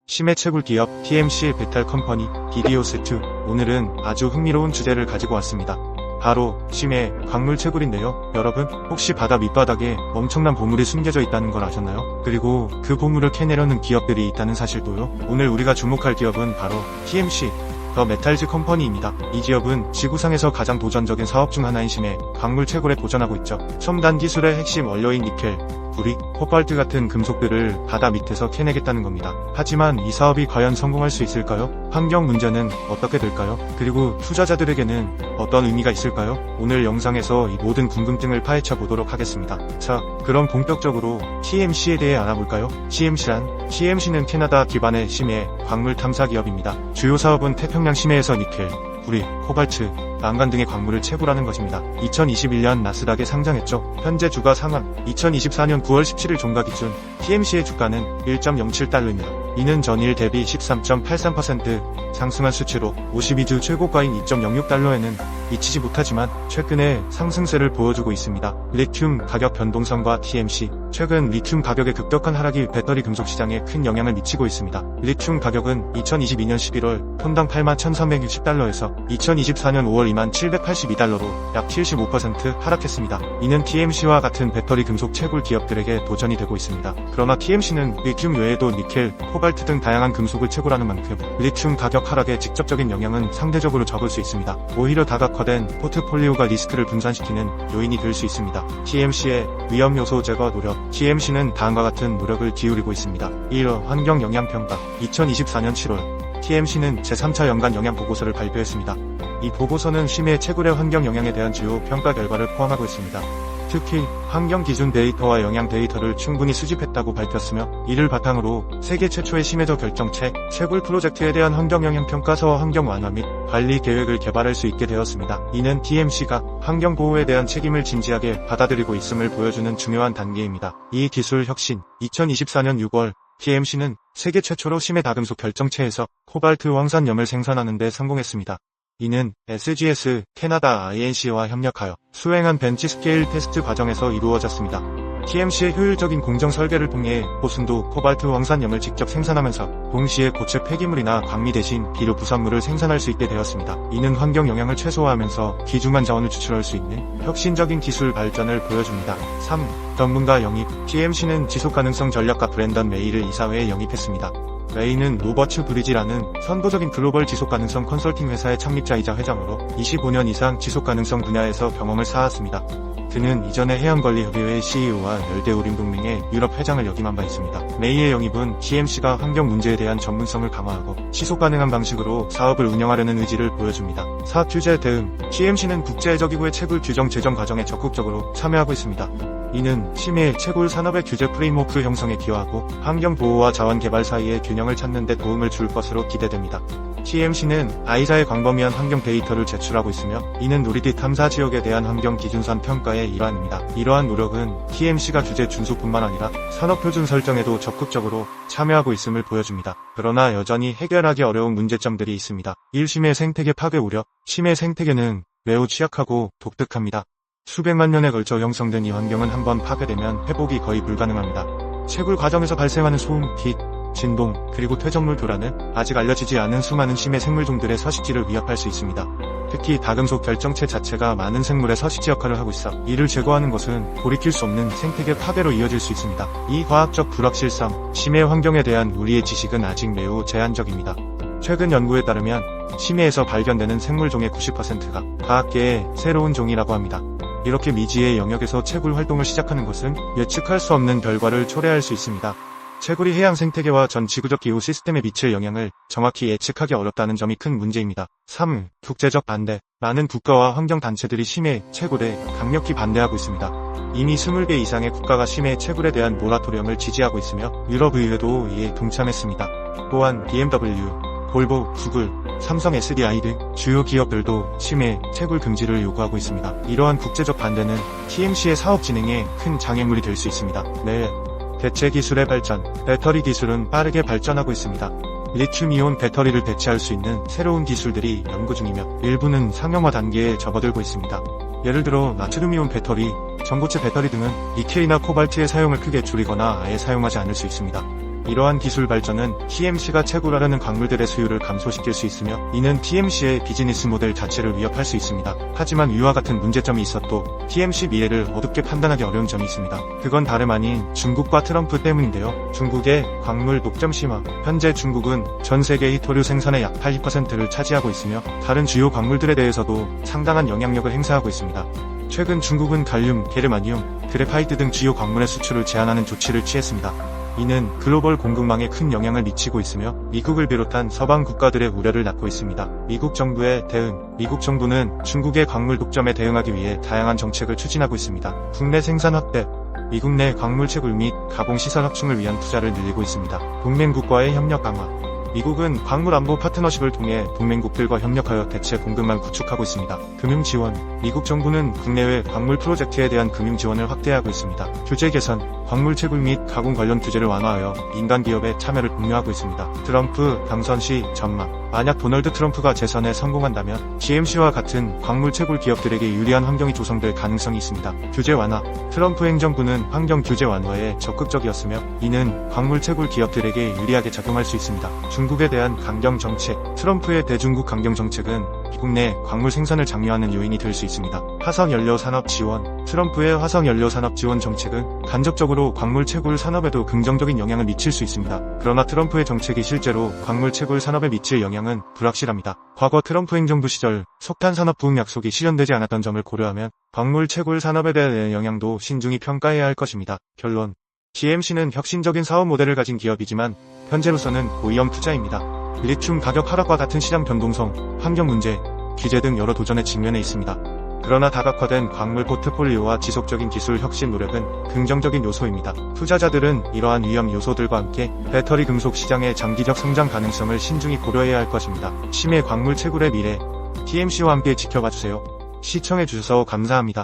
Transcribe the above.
심해 채굴 기업 TMC 배탈 컴퍼니 디디오스2. 오늘은 아주 흥미로운 주제를 가지고 왔습니다. 바로 심해 광물 채굴인데요. 여러분, 혹시 바다 밑바닥에 엄청난 보물이 숨겨져 있다는 걸 아셨나요? 그리고 그 보물을 캐내려는 기업들이 있다는 사실도요. 오늘 우리가 주목할 기업은 바로 TMC 더 메탈즈 컴퍼니입니다. 이 기업은 지구상에서 가장 도전적인 사업 중 하나인 심해 광물 채굴에 도전하고 있죠. 첨단 기술의 핵심 원료인 니켈, 구리, 코발트 같은 금속들을 바다 밑에서 캐내겠다는 겁니다. 하지만 이 사업이 과연 성공할 수 있을까요? 환경 문제는 어떻게 될까요? 그리고 투자자들에게는 어떤 의미가 있을까요? 오늘 영상에서 이 모든 궁금증을 파헤쳐 보도록 하겠습니다. 자, 그럼 본격적으로 TMC에 대해 알아볼까요? TMC는 캐나다 기반의 심해 광물 탐사 기업입니다. 주요 사업은 태평양 심해에서 니켈, 구리, 코발트, 망간 등의 광물을 채굴하는 것입니다. 2021년 나스닥에 상장했죠. 현재 주가 상한 2024년 9월 17일 종가 기준 TMC의 주가는 1.07달러입니다. 이는 전일 대비 13.83% 상승한 수치로 52주 최고가인 2.06달러에는 미치지 못하지만 최근에 상승세를 보여주고 있습니다. 리튬 가격 변동성과 TMC. 최근 리튬 가격의 급격한 하락이 배터리 금속 시장에 큰 영향을 미치고 있습니다. 리튬 가격은 2022년 11월 톤당 81,360달러에서 2024년 5월 2782달러로 약 75% 하락했습니다. 이는 TMC와 같은 배터리 금속 채굴 기업들에게 도전이 되고 있습니다. 그러나 TMC는 리튬 외에도 니켈, 코발트 등 다양한 금속을 채굴하는 만큼 리튬 가격 하락에 직접적인 영향은 상대적으로 적을 수 있습니다. 오히려 다각화된 포트폴리오가 리스크를 분산시키는 요인이 될 수 있습니다. TMC의 위험 요소 제거 노력. TMC는 다음과 같은 노력을 기울이고 있습니다. 1. 환경 영향 평가. 2024년 7월 TMC는 제3차 연간 영향 보고서를 발표했습니다. 이 보고서는 심해 채굴의 환경 영향에 대한 주요 평가 결과를 포함하고 있습니다. 특히 환경 기준 데이터와 영향 데이터를 충분히 수집했다고 밝혔으며, 이를 바탕으로 세계 최초의 심해저 결정체 채굴 프로젝트에 대한 환경 영향 평가서와 환경 완화 및 관리 계획을 개발할 수 있게 되었습니다. 이는 TMC가 환경 보호에 대한 책임을 진지하게 받아들이고 있음을 보여주는 중요한 단계입니다. 이 기술 혁신. 2024년 6월 TMC는 세계 최초로 심해 다금속 결정체에서 코발트 황산염을 생산하는 데 성공했습니다. 이는 SGS, 캐나다 INC와 협력하여 수행한 벤치 스케일 테스트 과정에서 이루어졌습니다. TMC의 효율적인 공정 설계를 통해 보순도 코발트 황산염을 직접 생산하면서 동시에 고체 폐기물이나 광미 대신 비료 부산물을 생산할 수 있게 되었습니다. 이는 환경 영향을 최소화하면서 귀중한 자원을 추출할 수 있는 혁신적인 기술 발전을 보여줍니다. 3. 전문가 영입. TMC는 지속가능성 전략가 브랜던 메이를 이사회에 영입했습니다. 메이는 로버츠 브리지라는 선도적인 글로벌 지속가능성 컨설팅 회사의 창립자이자 회장으로 25년 이상 지속가능성 분야에서 경험을 쌓았습니다. 그는 이전에 해양관리협의회 CEO와 열대우림동맹의 유럽 회장을 역임한 바 있습니다. 메이의 영입은 TMC가 환경 문제에 대한 전문성을 강화하고 지속가능한 방식으로 사업을 운영하려는 의지를 보여줍니다. 4. 규제 대응. TMC는 국제해저기구의 채굴 규정 제정 과정에 적극적으로 참여하고 있습니다. 이는 심해 채굴 산업의 규제 프레임워크 형성에 기여하고 환경 보호와 자원 개발 사이의 균형을 찾는 데 도움을 줄 것으로 기대됩니다. TMC는 아이사의 광범위한 환경 데이터를 제출하고 있으며, 이는 누리디 탐사 지역에 대한 환경 기준선 평가의 일환입니다. 이러한 노력은 TMC가 규제 준수뿐만 아니라 산업표준 설정에도 적극적으로 참여하고 있음을 보여줍니다. 그러나 여전히 해결하기 어려운 문제점들이 있습니다. 1. 심해 생태계 파괴 우려. 심해 생태계는 매우 취약하고 독특합니다. 수백만 년에 걸쳐 형성된 이 환경은 한번 파괴되면 회복이 거의 불가능합니다. 채굴 과정에서 발생하는 소음, 빛, 진동, 그리고 퇴적물 교란은 아직 알려지지 않은 수많은 심해 생물종들의 서식지를 위협할 수 있습니다. 특히 다금속 결정체 자체가 많은 생물의 서식지 역할을 하고 있어 이를 제거하는 것은 돌이킬 수 없는 생태계 파괴로 이어질 수 있습니다. 이 과학적 불확실성. 심해 환경에 대한 우리의 지식은 아직 매우 제한적입니다. 최근 연구에 따르면 심해에서 발견되는 생물종의 90%가 과학계의 새로운 종이라고 합니다. 이렇게 미지의 영역에서 채굴 활동을 시작하는 것은 예측할 수 없는 결과를 초래할 수 있습니다. 채굴이 해양 생태계와 전 지구적 기후 시스템에 미칠 영향을 정확히 예측하기 어렵다는 점이 큰 문제입니다. 3. 국제적 반대. 많은 국가와 환경단체들이 심해 채굴에 강력히 반대하고 있습니다. 이미 20개 이상의 국가가 심해 채굴에 대한 모라토리엄을 지지하고 있으며 유럽의회도 이에 동참했습니다. 또한 BMW, 볼보, 구글, 삼성 SDI 등 주요 기업들도 심해 채굴 금지를 요구하고 있습니다. 이러한 국제적 반대는 TMC의 사업 진행에 큰 장애물이 될 수 있습니다. 네. 대체 기술의 발전. 배터리 기술은 빠르게 발전하고 있습니다. 리튬이온 배터리를 대체할 수 있는 새로운 기술들이 연구 중이며, 일부는 상용화 단계에 접어들고 있습니다. 예를 들어 나트륨이온 배터리, 전고체 배터리 등은 니켈이나 코발트의 사용을 크게 줄이거나 아예 사용하지 않을 수 있습니다. 이러한 기술 발전은 TMC가 채굴하려는 광물들의 수요를 감소시킬 수 있으며 이는 TMC의 비즈니스 모델 자체를 위협할 수 있습니다. 하지만 위와 같은 문제점이 있어도 TMC 미래를 어둡게 판단하기 어려운 점이 있습니다. 그건 다름 아닌 중국과 트럼프 때문인데요. 중국의 광물 독점 심화. 현재 중국은 전 세계의 토류 생산의 약 80%를 차지하고 있으며 다른 주요 광물들에 대해서도 상당한 영향력을 행사하고 있습니다. 최근 중국은 갈륨, 게르마늄, 그래파이트 등 주요 광물의 수출을 제한하는 조치를 취했습니다. 이는 글로벌 공급망에 큰 영향을 미치고 있으며 미국을 비롯한 서방 국가들의 우려를 낳고 있습니다. 미국 정부의 대응. 미국 정부는 중국의 광물 독점에 대응하기 위해 다양한 정책을 추진하고 있습니다. 국내 생산 확대. 미국 내 광물 채굴 및 가공시설 확충을 위한 투자를 늘리고 있습니다. 동맹국과의 협력 강화. 미국은 광물 안보 파트너십을 통해 동맹국들과 협력하여 대체 공급망을 구축하고 있습니다. 금융 지원. 미국 정부는 국내외 광물 프로젝트에 대한 금융 지원을 확대하고 있습니다. 규제 개선. 광물 채굴 및 가공 관련 규제를 완화하여 민간 기업의 참여를 독려하고 있습니다. 트럼프 당선 시 전망. 만약 도널드 트럼프가 재선에 성공한다면 TMC와 같은 광물 채굴 기업들에게 유리한 환경이 조성될 가능성이 있습니다. 규제 완화. 트럼프 행정부는 환경 규제 완화에 적극적이었으며 이는 광물 채굴 기업들에게 유리하게 작용할 수 있습니다. 중국에 대한 강경 정책. 트럼프의 대중국 강경 정책은 미국 내 광물 생산을 장려하는 요인이 될 수 있습니다. 화석연료 산업 지원. 트럼프의 화석연료 산업 지원 정책은 간접적으로 광물 채굴 산업에도 긍정적인 영향을 미칠 수 있습니다. 그러나 트럼프의 정책이 실제로 광물 채굴 산업에 미칠 영향은 불확실합니다. 과거 트럼프 행정부 시절 석탄 산업 부흥 약속이 실현되지 않았던 점을 고려하면 광물 채굴 산업에 대한 영향도 신중히 평가해야 할 것입니다. 결론. TMC는 혁신적인 사업 모델을 가진 기업이지만 현재로서는 고위험 투자입니다. 리튬 가격 하락과 같은 시장 변동성, 환경 문제, 규제 등 여러 도전에 직면해 있습니다. 그러나 다각화된 광물 포트폴리오와 지속적인 기술 혁신 노력은 긍정적인 요소입니다. 투자자들은 이러한 위험 요소들과 함께 배터리 금속 시장의 장기적 성장 가능성을 신중히 고려해야 할 것입니다. 심해 광물 채굴의 미래, TMC와 함께 지켜봐주세요. 시청해주셔서 감사합니다.